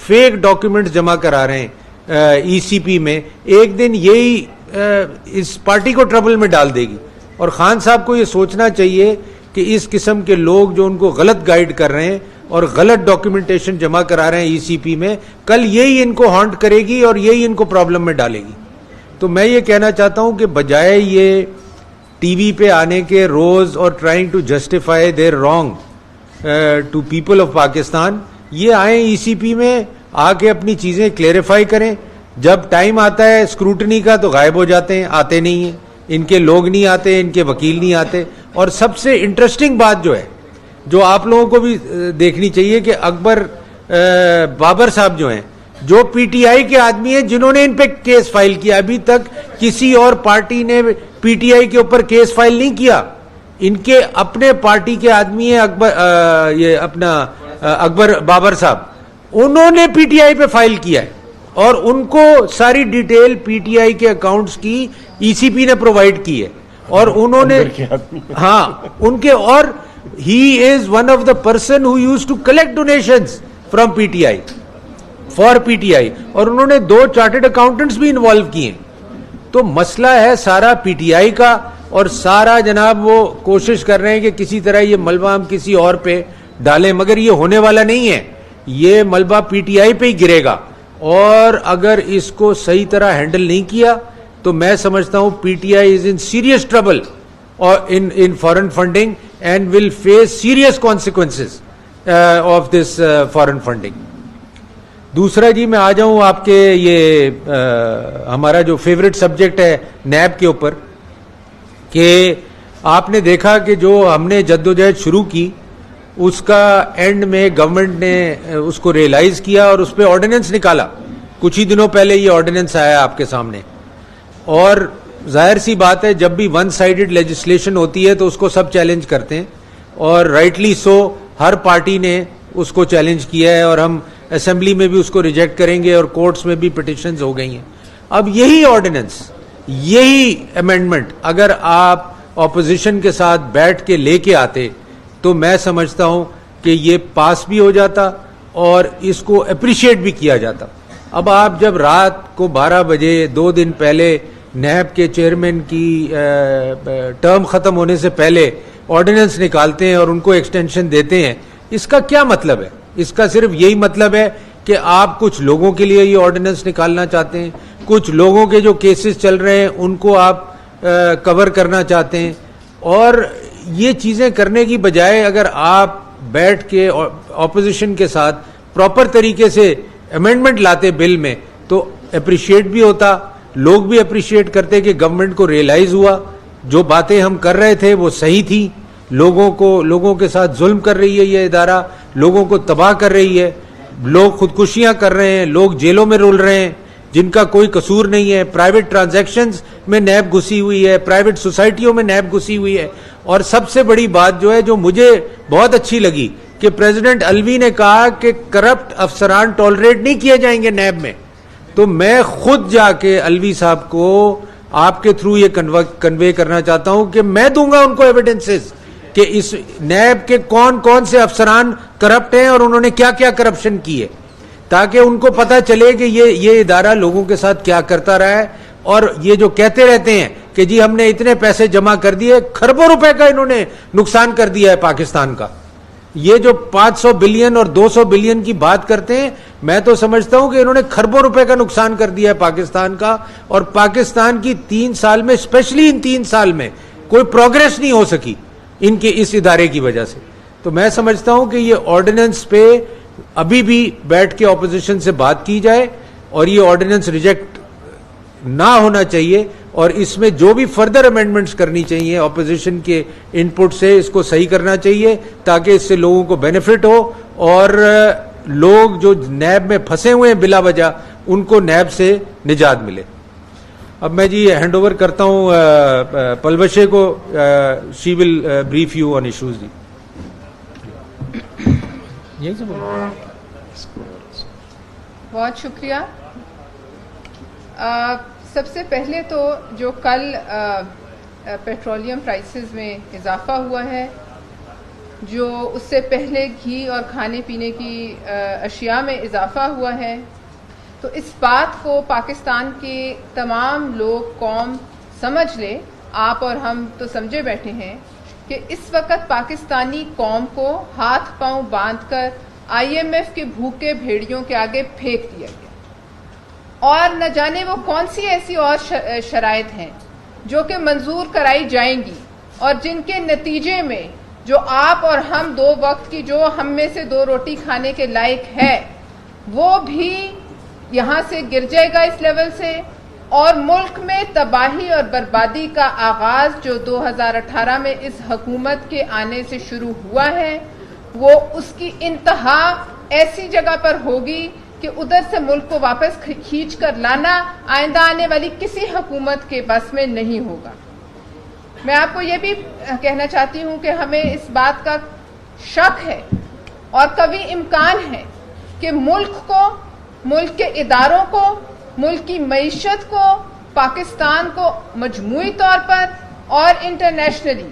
Fake documents جمع کرا رہے ہیں ای سی پی میں, ایک دن یہی اس پارٹی کو ٹربل میں ڈال دے گی. اور خان صاحب کو یہ سوچنا چاہیے کہ اس قسم کے لوگ جو ان کو غلط گائیڈ کر رہے ہیں اور غلط ڈاکیومنٹیشن جمع کرا رہے ہیں ای سی پی میں, کل یہی ان کو ہانٹ کرے گی اور یہی ان کو پرابلم میں ڈالے گی. تو میں یہ کہنا چاہتا ہوں کہ بجائے یہ ٹی وی پہ آنے کے روز اور trying to justify their wrong to people of Pakistan, یہ آئیں ای سی پی میں آ کے اپنی چیزیں کلیریفائی کریں. جب ٹائم آتا ہے اسکروٹنی کا تو غائب ہو جاتے ہیں, آتے نہیں ہیں, ان کے لوگ نہیں آتے, ان کے وکیل نہیں آتے. اور سب سے انٹرسٹنگ بات جو ہے, جو آپ لوگوں کو بھی دیکھنی چاہیے, کہ اکبر بابر صاحب جو ہیں, جو پی ٹی آئی کے آدمی ہیں جنہوں نے ان پہ کیس فائل کیا, ابھی تک کسی اور پارٹی نے پی ٹی آئی کے اوپر کیس فائل نہیں کیا. ان کے اپنے پارٹی کے آدمی ہیں اکبر بابر صاحب, انہوں نے پی ٹی آئی پہ فائل کیا ہے, اور ان کو ساری ڈیٹیل پی ٹی آئی کے اکاؤنٹس کی ای سی پی نے پرووائڈ کی ہے. اور انہوں نے ان کے, اور he is one of the person who used to collect donations from P T I for P T I, اور انہوں نے 2 چارٹرڈ اکاؤنٹنٹس بھی انوالو کیے. تو مسئلہ ہے سارا پی ٹی آئی کا, اور سارا جناب وہ کوشش کر رہے ہیں کہ کسی طرح یہ ملبہ ہم کسی اور پہ ڈالیں, مگر یہ ہونے والا نہیں ہے. یہ ملبہ پی ٹی آئی پہ ہی گرے گا, اور اگر اس کو صحیح طرح ہینڈل نہیں کیا تو میں سمجھتا ہوں P T I is in serious trouble in foreign funding and will face serious consequences of this foreign funding. دوسرا جی میں آ جاؤں آپ کے یہ ہمارا جو فیوریٹ سبجیکٹ ہے نیب کے اوپر, کہ آپ نے دیکھا کہ جو ہم نے جدوجہد شروع کی اس کا اینڈ میں گورنمنٹ نے اس کو ریئلائز کیا اور اس پہ آرڈیننس نکالا. کچھ ہی دنوں پہلے یہ آرڈیننس آیا آپ کے سامنے, اور ظاہر سی بات ہے جب بھی ون سائیڈڈ لیجسلیشن ہوتی ہے تو اس کو سب چیلنج کرتے ہیں, اور رائٹلی سو ہر پارٹی نے اس کو چیلنج کیا ہے, اور ہم اسمبلی میں بھی اس کو ریجیکٹ کریں گے, اور کورٹس میں بھی پٹیشنز ہو گئی ہیں. اب یہی آرڈیننس, یہی امینڈمنٹ اگر آپ اپوزیشن کے ساتھ بیٹھ کے لے کے آتے تو میں سمجھتا ہوں کہ یہ پاس بھی ہو جاتا اور اس کو اپریشیٹ بھی کیا جاتا. اب آپ جب رات کو 12 بجے 2 دن پہلے نیب کے چیئرمین کی ٹرم ختم ہونے سے پہلے آرڈیننس نکالتے ہیں اور ان کو ایکسٹینشن دیتے ہیں, اس کا کیا مطلب ہے؟ اس کا صرف یہی مطلب ہے کہ آپ کچھ لوگوں کے لیے یہ آرڈیننس نکالنا چاہتے ہیں, کچھ لوگوں کے جو کیسز چل رہے ہیں ان کو آپ کور کرنا چاہتے ہیں. اور یہ چیزیں کرنے کی بجائے اگر آپ بیٹھ کے اپوزیشن کے ساتھ پراپر طریقے سے امینڈمنٹ لاتے بل میں تو اپریشیٹ بھی ہوتا, لوگ بھی اپریشیٹ کرتے کہ گورنمنٹ کو ریئلائز ہوا جو باتیں ہم کر رہے تھے وہ صحیح تھی, لوگوں کے ساتھ ظلم کر رہی ہے یہ ادارہ, لوگوں کو تباہ کر رہی ہے, لوگ خودکشیاں کر رہے ہیں, لوگ جیلوں میں رول رہے ہیں جن کا کوئی قصور نہیں ہے, پرائیویٹ ٹرانزیکشنز میں نیب گھسی ہوئی ہے, پرائیویٹ سوسائٹیوں میں نیب گھسی ہوئی ہے. اور سب سے بڑی بات جو ہے جو مجھے بہت اچھی لگی کہ پریزیڈنٹ الوی نے کہا کہ کرپٹ افسران ٹالریٹ نہیں کیے جائیں گے نیب میں. تو میں خود جا کے الوی صاحب کو آپ کے تھرو یہ کنوے کرنا چاہتا ہوں کہ میں دوں گا ان کو ایویڈنسز کہ اس نیب کے کون کون سے افسران کرپٹ ہیں اور انہوں نے کیا کیا کرپشن کی ہے, تاکہ ان کو پتہ چلے کہ یہ ادارہ لوگوں کے ساتھ کیا کرتا رہا ہے. اور یہ جو کہتے رہتے ہیں کہ جی ہم نے اتنے پیسے جمع کر دیے, کھربوں روپے کا انہوں نے نقصان کر دیا ہے پاکستان کا. یہ جو 500 بلین اور 200 بلین کی بات کرتے ہیں, میں تو سمجھتا ہوں کہ انہوں نے کھربوں روپے کا نقصان کر دیا ہے پاکستان کا, اور پاکستان کی 3 سال میں, اسپیشلی ان 3 سال میں کوئی پروگریس نہیں ہو سکی ان کے اس ادارے کی وجہ سے. تو میں سمجھتا ہوں کہ یہ آرڈیننس پہ ابھی بھی بیٹھ کے اپوزیشن سے بات کی جائے, اور یہ آرڈیننس ریجیکٹ نہ ہونا چاہیے, اور اس میں جو بھی فردر امینڈمنٹس کرنی چاہیے اپوزیشن کے ان پٹ سے اس کو صحیح کرنا چاہیے, تاکہ اس سے لوگوں کو بینیفٹ ہو, اور لوگ جو نیب میں پھنسے ہوئے ہیں بلا وجہ ان کو نیب سے نجات ملے. اب میں جی ہینڈ اوور کرتا ہوں پلوشے کو, شی ول بریف یو آن ایشوز. جی بہت شکریہ. سب سے پہلے تو جو کل پیٹرولیم پرائسز میں اضافہ ہوا ہے جو اس سے پہلے گھی اور کھانے پینے کی اشیاء میں اضافہ ہوا ہے، تو اس بات کو پاکستان کے تمام لوگ، قوم سمجھ لے، آپ اور ہم تو سمجھے بیٹھے ہیں کہ اس وقت پاکستانی قوم کو ہاتھ پاؤں باندھ کر IMF کے بھوکے بھیڑیوں کے آگے پھینک دیا گیا، اور نہ جانے وہ کون سی ایسی اور شرائط ہیں جو کہ منظور کرائی جائیں گی، اور جن کے نتیجے میں جو آپ اور ہم 2 وقت کی، جو ہم میں سے 2 روٹی کھانے کے لائق ہے، وہ بھی یہاں سے گر جائے گا اس لیول سے، اور ملک میں تباہی اور بربادی کا آغاز جو 2018 میں اس حکومت کے آنے سے شروع ہوا ہے، وہ اس کی انتہا ایسی جگہ پر ہوگی کہ ادھر سے ملک کو واپس کھینچ کر لانا آئندہ آنے والی کسی حکومت کے بس میں نہیں ہوگا۔ میں آپ کو یہ بھی کہنا چاہتی ہوں کہ ہمیں اس بات کا شک ہے اور کبھی امکان ہے کہ ملک کو، ملک کے اداروں کو، ملک کی معیشت کو، پاکستان کو مجموعی طور پر اور انٹرنیشنلی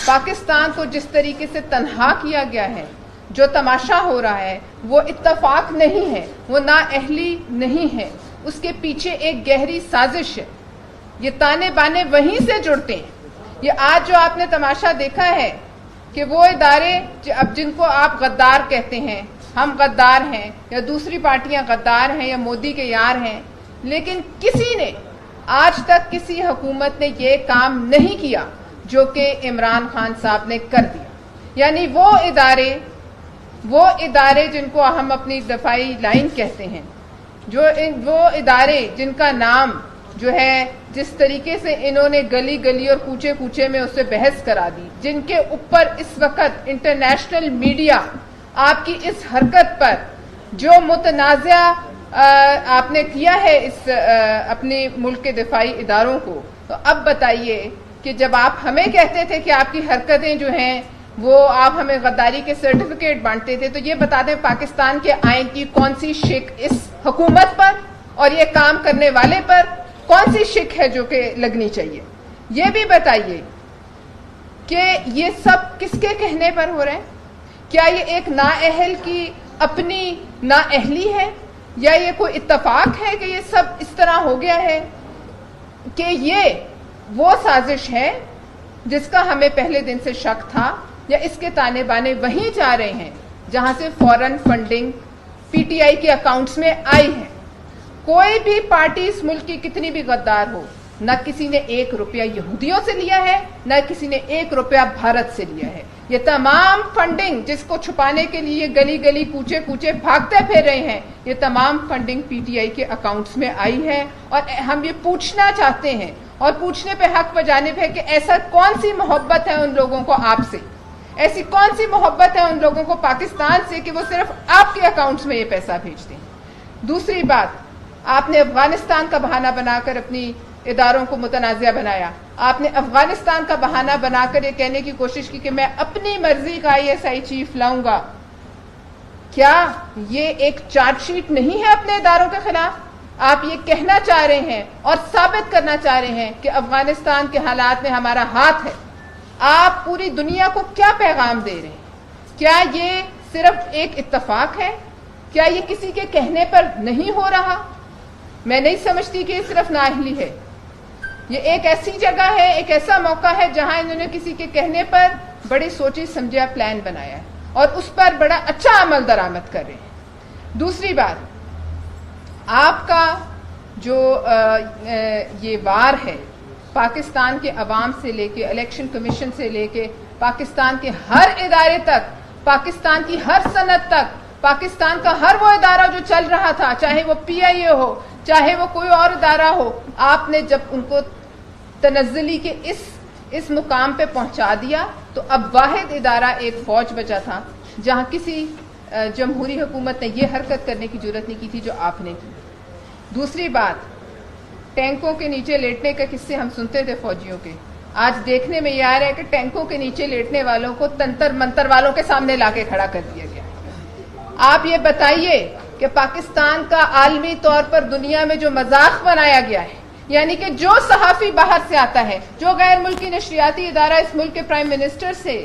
پاکستان کو جس طریقے سے تنہا کیا گیا ہے، جو تماشا ہو رہا ہے، وہ اتفاق نہیں ہے، وہ نااہلی نہیں ہے، اس کے پیچھے ایک گہری سازش ہے۔ یہ تانے بانے وہیں سے جڑتے ہیں۔ یہ آج جو آپ نے تماشا دیکھا ہے کہ وہ ادارے اب جن کو آپ غدار کہتے ہیں، ہم غدار ہیں یا دوسری پارٹیاں غدار ہیں یا مودی کے یار ہیں، لیکن کسی نے آج تک کسی حکومت نے یہ کام نہیں کیا جو کہ عمران خان صاحب نے کر دیا۔ یعنی وہ ادارے جن کو ہم اپنی دفاعی لائن کہتے ہیں، وہ ادارے جن کا نام جو ہے جس طریقے سے انہوں نے گلی گلی اور کوچے کوچے میں اس سے بحث کرا دی، جن کے اوپر اس وقت انٹرنیشنل میڈیا آپ کی اس حرکت پر جو متنازع آپ نے کیا ہے اس اپنے ملک کے دفاعی اداروں کو، تو اب بتائیے کہ جب آپ ہمیں کہتے تھے کہ آپ کی حرکتیں جو ہیں وہ آپ ہمیں غداری کے سرٹیفکیٹ بانٹتے تھے، تو یہ بتا دیں پاکستان کے آئین کی کون سی شک اس حکومت پر اور یہ کام کرنے والے پر کون سی شک ہے جو کہ لگنی چاہیے؟ یہ بھی بتائیے کہ یہ سب کس کے کہنے پر ہو رہے ہیں؟ کیا یہ ایک نااہل کی اپنی نااہلی ہے، یا یہ کوئی اتفاق ہے کہ یہ سب اس طرح ہو گیا ہے؟ کہ یہ وہ سازش ہے جس کا ہمیں پہلے دن سے شک تھا، یا اس کے تانے بانے وہیں جا رہے ہیں جہاں سے فورن فنڈنگ PTI کے اکاؤنٹس میں آئی ہے؟ کوئی بھی پارٹی اس ملک کی کتنی بھی غدار ہو، نہ کسی نے 1 روپیہ یہودیوں سے لیا ہے، نہ کسی نے 1 روپیہ بھارت سے لیا ہے۔ یہ تمام فنڈنگ جس کو چھپانے کے لیے گلی گلی کوچے کوچے بھاگتے پھر رہے ہیں، یہ تمام فنڈنگ PTI کے اکاؤنٹس میں آئی ہے، اور ہم یہ پوچھنا چاہتے ہیں اور پوچھنے پہ حق بجانب ہے کہ ایسا کون سی محبت ہے ان لوگوں کو آپ سے، ایسی کون سی محبت ہے ان لوگوں کو پاکستان سے کہ وہ صرف آپ کے اکاؤنٹس میں یہ پیسہ بھیجتے ہیں؟ دوسری بات، آپ نے افغانستان کا بہانہ بنا کر اپنی اداروں کو متنازع بنایا۔ آپ نے افغانستان کا بہانہ بنا کر یہ کہنے کی کوشش کی کہ میں اپنی مرضی کا ISI چیف لاؤں گا۔ کیا یہ ایک چارج شیٹ نہیں ہے اپنے اداروں کے خلاف؟ آپ یہ کہنا چاہ رہے ہیں اور ثابت کرنا چاہ رہے ہیں کہ افغانستان کے حالات میں ہمارا ہاتھ ہے۔ آپ پوری دنیا کو کیا پیغام دے رہے ہیں؟ کیا یہ صرف ایک اتفاق ہے؟ کیا یہ کسی کے کہنے پر نہیں ہو رہا؟ میں نہیں سمجھتی کہ یہ صرف نااہلی ہے۔ یہ ایک ایسی جگہ ہے، ایک ایسا موقع ہے جہاں انہوں نے کسی کے کہنے پر بڑی سوچی سمجھا پلان بنایا ہے اور اس پر بڑا اچھا عمل درآمد کر رہے ہیں۔ دوسری بات، آپ کا جو یہ وار ہے پاکستان کے عوام سے لے کے الیکشن کمیشن سے لے کے پاکستان کے ہر ادارے تک، پاکستان کی ہر صنعت تک، پاکستان کا ہر وہ ادارہ جو چل رہا تھا، چاہے وہ PIA ہو، چاہے وہ کوئی اور ادارہ ہو، آپ نے جب ان کو تنزلی کے اس مقام پہ پہنچا دیا تو اب واحد ادارہ ایک فوج بچا تھا جہاں کسی جمہوری حکومت نے یہ حرکت کرنے کی جرات نہیں کی تھی جو آپ نے کی۔ دوسری بات، ٹینکوں کے نیچے لیٹنے کے قصے ہم سنتے تھے فوجیوں کے، آج دیکھنے میں یہ آ رہا ہے کہ ٹینکوں کے نیچے لیٹنے والوں کو تنتر منتر والوں کے سامنے لا کے کھڑا کر دیا گیا۔ آپ یہ بتائیے کہ پاکستان کا عالمی طور پر دنیا میں جو مذاق بنایا گیا ہے، یعنی کہ جو صحافی باہر سے آتا ہے، جو غیر ملکی نشریاتی ادارہ اس ملک کے پرائم منسٹر سے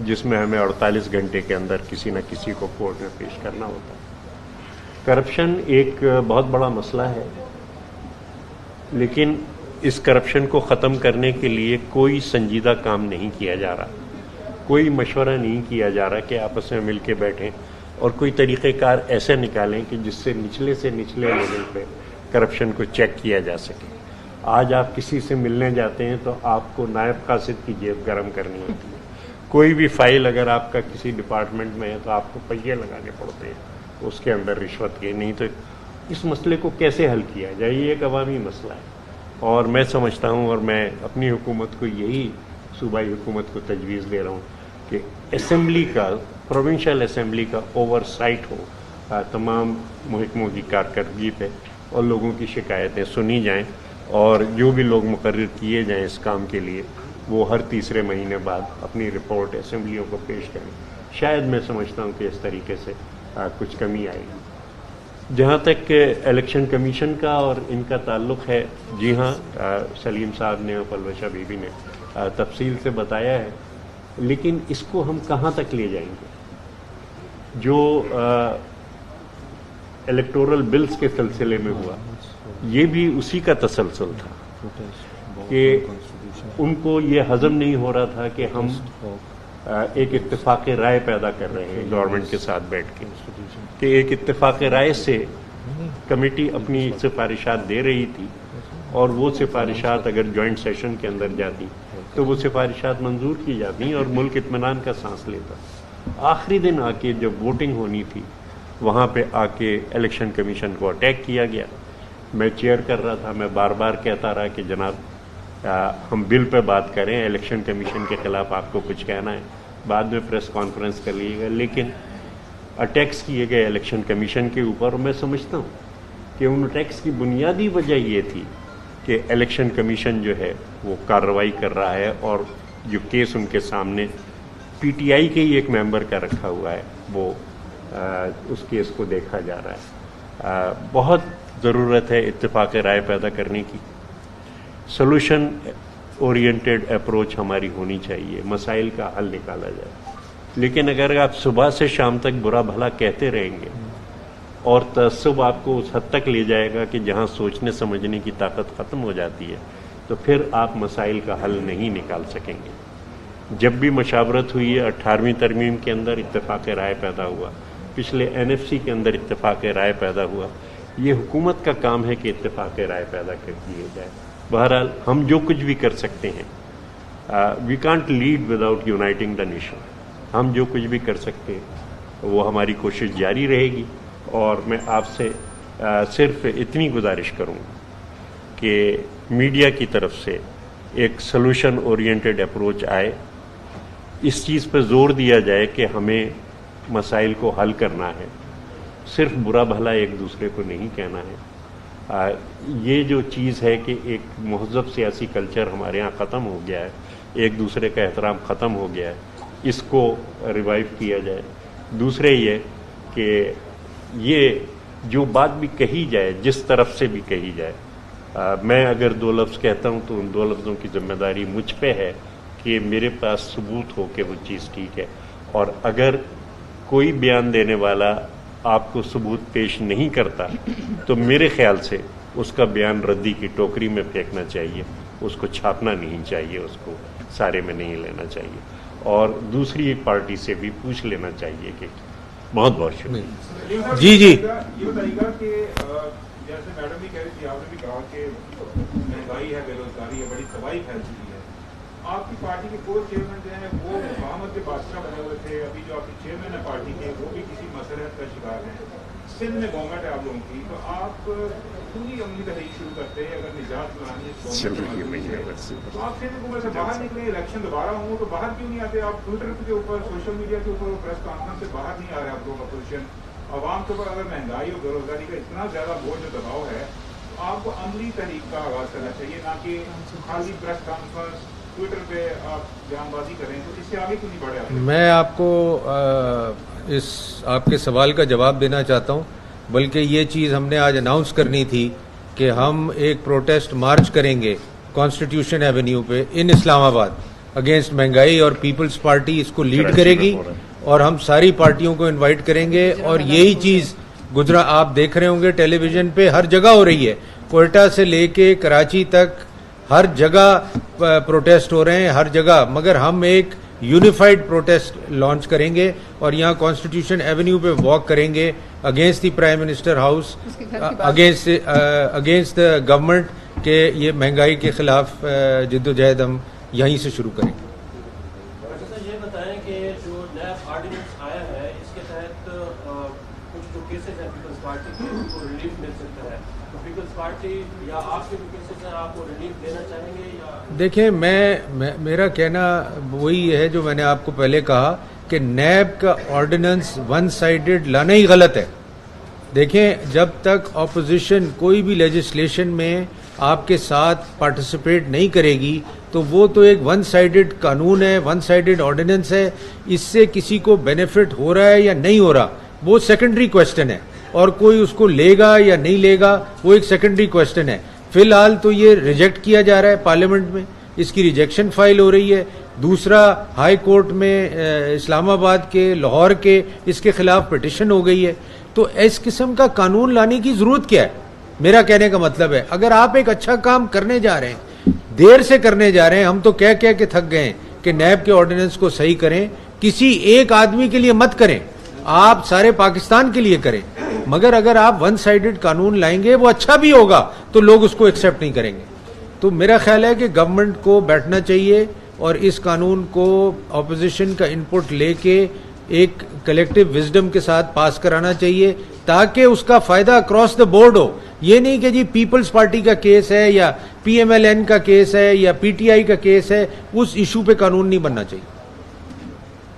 جس میں ہمیں 48 گھنٹے کے اندر کسی نہ کسی کو کورٹ میں پیش کرنا ہوتا ہے. کرپشن ایک بہت بڑا مسئلہ ہے، لیکن اس کرپشن کو ختم کرنے کے لیے کوئی سنجیدہ کام نہیں کیا جا رہا، کوئی مشورہ نہیں کیا جا رہا کہ آپس میں مل کے بیٹھیں اور کوئی طریقہ کار ایسے نکالیں کہ جس سے نچلے لیول پہ کرپشن کو چیک کیا جا سکے. آج آپ کسی سے ملنے جاتے ہیں تو آپ کو نائب قاصد کی جیب گرم کرنی ہوتی ہے. کوئی بھی فائل اگر آپ کا کسی ڈپارٹمنٹ میں ہے تو آپ کو پہیے لگانے پڑتے ہیں اس کے اندر رشوت کے. نہیں تو اس مسئلے کو کیسے حل کیا جائے؟ یہ ایک عوامی مسئلہ ہے، اور میں سمجھتا ہوں اور میں اپنی حکومت کو یہی صوبائی حکومت کو تجویز دے رہا ہوں کہ اسمبلی کا، پروونشل اسمبلی کا اوور سائٹ ہو تمام محکموں کی کارکردگی پہ، اور لوگوں کی شکایتیں سنی جائیں، اور جو بھی لوگ مقرر کیے جائیں اس کام کے لیے وہ ہر تیسرے مہینے بعد اپنی رپورٹ اسمبلیوں کو پیش کریں. شاید میں سمجھتا ہوں کہ اس طریقے سے کچھ کمی آئے گی. جہاں تک الیکشن کمیشن کا اور ان کا تعلق ہے، جی ہاں، سلیم صاحب نے اور پلوشہ بی بی نے تفصیل سے بتایا ہے، لیکن اس کو ہم کہاں تک لے جائیں گے؟ جو الیکٹورل بلز کے سلسلے میں ہوا یہ بھی اسی کا تسلسل تھا کہ ان کو یہ ہضم نہیں ہو رہا تھا کہ ہم ایک اتفاق رائے پیدا کر رہے ہیں گورنمنٹ کے ساتھ بیٹھ کے، کہ ایک اتفاق رائے سے کمیٹی اپنی سفارشات دے رہی تھی، اور وہ سفارشات اگر جوائنٹ سیشن کے اندر جاتی تو وہ سفارشات منظور کی جاتی اور ملک اطمینان کا سانس لیتا. آخری دن آ کے جب ووٹنگ ہونی تھی وہاں پہ آ کے الیکشن کمیشن کو اٹیک کیا گیا. میں چیئر کر رہا تھا، میں بار بار کہتا رہا کہ جناب ہم بل پہ بات کریں، الیکشن کمیشن کے خلاف آپ کو کچھ کہنا ہے بعد میں پریس کانفرنس کر لیے گا، لیکن اٹیکس کیے گئے الیکشن کمیشن کے اوپر. اور میں سمجھتا ہوں کہ ان اٹیکس کی بنیادی وجہ یہ تھی کہ الیکشن کمیشن جو ہے وہ کارروائی کر رہا ہے، اور جو کیس ان کے سامنے پی ٹی آئی کے ہی ایک ممبر کا رکھا ہوا ہے وہ اس کیس کو دیکھا جا رہا ہے. بہت ضرورت ہے اتفاق رائے پیدا کرنے کی. سولوشن اورینٹڈ اپروچ ہماری ہونی چاہیے، مسائل کا حل نکالا جائے. لیکن اگر آپ صبح سے شام تک برا بھلا کہتے رہیں گے اور تعصب آپ کو اس حد تک لے جائے گا کہ جہاں سوچنے سمجھنے کی طاقت ختم ہو جاتی ہے تو پھر آپ مسائل کا حل نہیں نکال سکیں گے. جب بھی مشاورت ہوئی ہے 18ویں ترمیم کے اندر اتفاق رائے پیدا ہوا، پچھلے NFC کے اندر اتفاق رائے پیدا ہوا. یہ حکومت کا کام ہے کہ اتفاق رائے پیدا کر دیے جائے. بہرحال ہم جو کچھ بھی کر سکتے ہیں، we can't lead without uniting the nation. ہم جو کچھ بھی کر سکتے ہیں وہ ہماری کوشش جاری رہے گی. اور میں آپ سے صرف اتنی گزارش کروں کہ میڈیا کی طرف سے ایک سولوشن اورینٹڈ اپروچ آئے. اس چیز پہ زور دیا جائے کہ ہمیں مسائل کو حل کرنا ہے، صرف برا بھلا ایک دوسرے کو نہیں کہنا ہے. یہ جو چیز ہے کہ ایک مہذب سیاسی کلچر ہمارے ہاں ختم ہو گیا ہے، ایک دوسرے کا احترام ختم ہو گیا ہے، اس کو ریوائیو کیا جائے. دوسرے یہ کہ یہ جو بات بھی کہی جائے، جس طرف سے بھی کہی جائے، میں اگر 2 لفظ کہتا ہوں تو ان 2 لفظوں کی ذمہ داری مجھ پہ ہے کہ میرے پاس ثبوت ہو کہ وہ چیز ٹھیک ہے. اور اگر کوئی بیان دینے والا آپ کو ثبوت پیش نہیں کرتا تو میرے خیال سے اس کا بیان ردی کی ٹوکری میں پھینکنا چاہیے، اس کو چھاپنا نہیں چاہیے، اس کو سارے میں نہیں لینا چاہیے، اور دوسری پارٹی سے بھی پوچھ لینا چاہیے کہ بہت بہت شکریہ. جی یہ بتائیے گا کہ جیسے میڈم بھی کہہ رہی تھی، آپ نے بھی کہا کہ مہنگائی ہے، بے روزگاری ہے، بڑی تباہی پھیل چکی ہے. آپ کی پارٹی کے کور چیئرمین جو ہیں وہ محمد کے بادشاہ بنے ہوئے تھے، ابھی جو آپ کے چیئرمین ہیں پارٹی کے وہ بھی کسی مسئلے کا شکار ہیں. سندھ میں گورنمنٹ ہے آپ لوگوں کی، تو آپ پوری عملی تحریک شروع کرتے ہیں اگر نجات لانی ہے تو آپ سندھ حکومت سے باہر نکلیں، الیکشن دوبارہ ہوں تو باہر کیوں نہیں آتے؟ آپ ٹویٹر کے اوپر، سوشل میڈیا کے اوپر، پریس کانفرنس سے باہر نہیں آ رہے آپ لوگ اپوزیشن. عوام کے اوپر اگر مہنگائی اور بے روزگاری کا اتنا زیادہ بوجھ و دباؤ ہے تو آپ کو عملی تحریک کا آغاز کرنا چاہیے، نہ کہ خالی پریس کانفرنس ٹویٹر پہ آپ جان بازی کریں. تو اس سے آگے کیوں نہیں بڑھے آپ؟ میں آپ کو اس آپ کے سوال کا جواب دینا چاہتا ہوں، بلکہ یہ چیز ہم نے آج اناؤنس کرنی تھی کہ ہم ایک پروٹیسٹ مارچ کریں گے کانسٹیٹیوشن ایونیو پہ ان اسلام آباد اگینسٹ مہنگائی, اور پیپلز پارٹی اس کو لیڈ کرے گی, اور ہم ساری پارٹیوں کو انوائٹ کریں گے. اور یہی چیز گجرا آپ دیکھ رہے ہوں گے ٹیلی ویژن پہ ہر جگہ ہو رہی ہے, کوئٹہ سے لے کے کراچی تک ہر جگہ پروٹیسٹ ہو رہے ہیں, ہر جگہ. مگر ہم ایک یونیفائڈ پروٹیسٹ لانچ کریں گے اور یہاں کانسٹیٹیوشن ایونیو پہ واک کریں گے against the prime minister house, against the government, کہ یہ مہنگائی کے خلاف جد و جہد ہم یہیں سے شروع کریں گے. یہ بتائیں کہ جو نیب آرڈیننس آیا ہے اس کے تحت کچھ جو کیسز ہیں پیپلز پارٹی کے ان کو ریلیف مل سکتا ہے, تو پیپلز پارٹی یا آپ کے جو کیسز ہیں آپ کو ریلیف دینا چاہیں گے یا؟ دیکھیں, میرا کہنا وہی ہے جو میں نے آپ کو پہلے کہا کہ نیب کا آرڈیننس ون سائیڈڈ لانا ہی غلط ہے. دیکھیں, جب تک اپوزیشن کوئی بھی لیجسلیشن میں آپ کے ساتھ پارٹیسپیٹ نہیں کرے گی تو وہ تو ایک ون سائیڈڈ قانون ہے, ون سائیڈڈ آرڈیننس ہے. اس سے کسی کو بینیفٹ ہو رہا ہے یا نہیں ہو رہا وہ سیکنڈری کویسچن ہے, اور کوئی اس کو لے گا یا نہیں لے گا وہ ایک سیکنڈری کویسچن ہے. فی الحال تو یہ ریجیکٹ کیا جا رہا ہے پارلیمنٹ میں, اس کی ریجیکشن فائل ہو رہی ہے. دوسرا, ہائی کورٹ میں اسلام آباد کے, لاہور کے, اس کے خلاف پٹیشن ہو گئی ہے. تو اس قسم کا قانون لانے کی ضرورت کیا ہے؟ میرا کہنے کا مطلب ہے اگر آپ ایک اچھا کام کرنے جا رہے ہیں, دیر سے کرنے جا رہے ہیں, ہم تو کہہ کے تھک گئے ہیں کہ نیب کے آرڈیننس کو صحیح کریں. کسی ایک آدمی کے لیے مت کریں, آپ سارے پاکستان کے لیے کریں. مگر اگر آپ ون سائیڈڈ قانون لائیں گے وہ اچھا بھی ہوگا تو لوگ اس کو ایکسیپٹ نہیں کریں گے. تو میرا خیال ہے کہ گورنمنٹ کو بیٹھنا چاہیے اور اس قانون کو اپوزیشن کا انپٹ لے کے ایک کلیکٹو وزڈم کے ساتھ پاس کرانا چاہیے تاکہ اس کا فائدہ اکراس دا بورڈ ہو. یہ نہیں کہ جی پیپلز پارٹی کا کیس ہے یا پی ایم ایل این کا کیس ہے یا پی ٹی آئی کا کیس ہے, اس ایشو پہ قانون نہیں بننا چاہیے.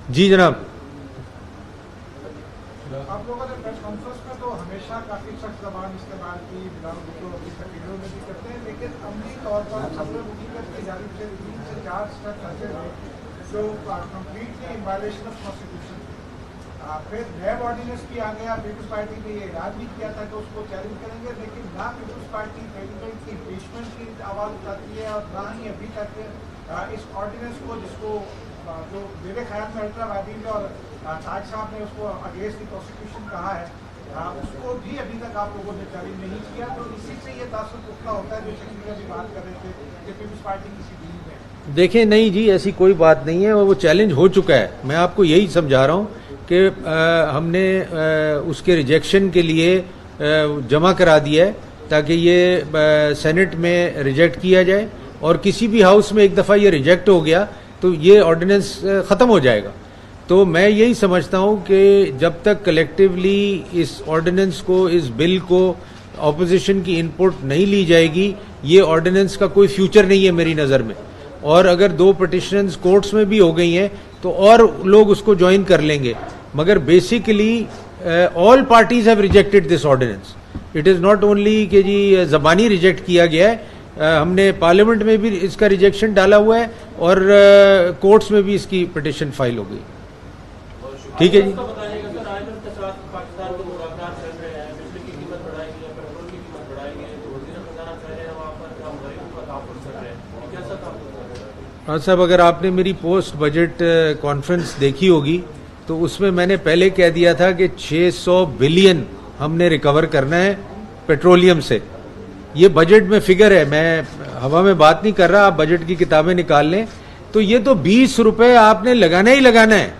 جی جناب. آپ لوگوں نے پریس کانفرنس میں تو ہمیشہ کافی سخت زبان استعمال کی, ویڈیو میں بھی کرتے ہیں, لیکن عملی طور پر صدر حکومت کی جانب سے 3 سے 4 اسٹیپ ایسے ہیں جو completely in violation of constitution. پھر نیب آرڈیننس بھی آ گیا, پیپلز پارٹی نے یہ اعلان بھی کیا تھا کہ اس کو چیلنج کریں گے, لیکن نہ پیپلز پارٹی پریزیڈنٹ کی امپیچمنٹ کی آواز اٹھاتی ہے اور نہ ہی ابھی تک اس آرڈیننس کو, جس کو جو میرے خیال میں الٹرا وائڈنگ اور تاج صاحب نے اس کو اگینسٹ دی پروسیکیوشن کہا ہے, اس کو بھی ابھی تک آپ لوگوں نے چیلنج نہیں کیا. تو اسی سے یہ تاثر پختہ ہوتا ہے جو شکل بھی بات کر رہے تھے کہ پیپلز پارٹی کسی ڈیل میں. دیکھیں, نہیں جی ایسی کوئی بات نہیں ہے, وہ چیلنج ہو چکا ہے. میں آپ کو یہی سمجھا رہا ہوں کہ ہم نے اس کے ریجیکشن کے لیے جمع کرا دیا ہے تاکہ یہ سینٹ میں ریجیکٹ کیا جائے, اور کسی بھی ہاؤس میں ایک دفعہ یہ ریجیکٹ ہو گیا تو یہ آرڈیننس ختم ہو جائے گا. تو میں یہی سمجھتا ہوں کہ جب تک کلیکٹیولی اس آرڈیننس کو, اس بل کو اپوزیشن کی انپٹ نہیں لی جائے گی, یہ آرڈیننس کا کوئی فیوچر نہیں ہے میری نظر میں. اور اگر 2 پٹیشنز کورٹس میں بھی ہو گئی ہیں تو اور لوگ اس کو جوائن کر لیں گے. مگر basically all parties have rejected this ordinance. It is not only کہ جی زبانی ریجیکٹ کیا گیا ہے, ہم نے پارلیمنٹ میں بھی اس کا ریجیکشن ڈالا ہوا ہے اور کورٹس میں بھی اس کی پٹیشن فائل ہو گئی. ٹھیک ہے جی. ہاں صاحب, اگر آپ نے میری پوسٹ بجٹ کانفرنس دیکھی ہوگی تو اس میں نے پہلے کہہ دیا تھا کہ 600 بلین ہم نے ریکور کرنا ہے پیٹرولیم سے. یہ بجٹ میں فگر ہے, میں ہوا میں بات نہیں کر رہا, آپ بجٹ کی کتابیں نکال لیں تو یہ تو 20 روپے آپ نے لگانا ہی لگانا ہے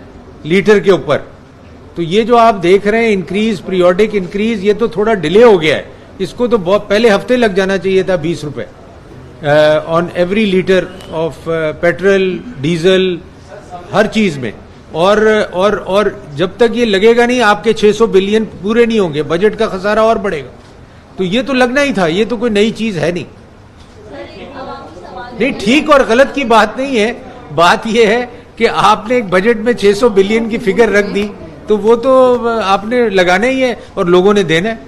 لیٹر کے اوپر. تو یہ جو آپ دیکھ رہے ہیں انکریز, پیریوڈک انکریز, یہ تو تھوڑا ڈیلے ہو گیا ہے. اس کو تو بہت پہلے ہفتے لگ جانا چاہیے تھا 20 روپے on every litre of petrol, diesel, ہر چیز میں. اور جب تک یہ لگے گا نہیں آپ کے 600 بلین پورے نہیں ہوں گے, بجٹ کا خسارہ اور بڑھے گا. تو یہ تو لگنا ہی تھا, یہ تو کوئی نئی چیز ہے نہیں. نہیں, ٹھیک اور غلط کی بات نہیں ہے, بات یہ ہے کہ آپ نے ایک بجٹ میں 600 بلین کی فگر رکھ دی تو وہ تو آپ نے لگانا ہی ہے اور لوگوں نے دینا ہے.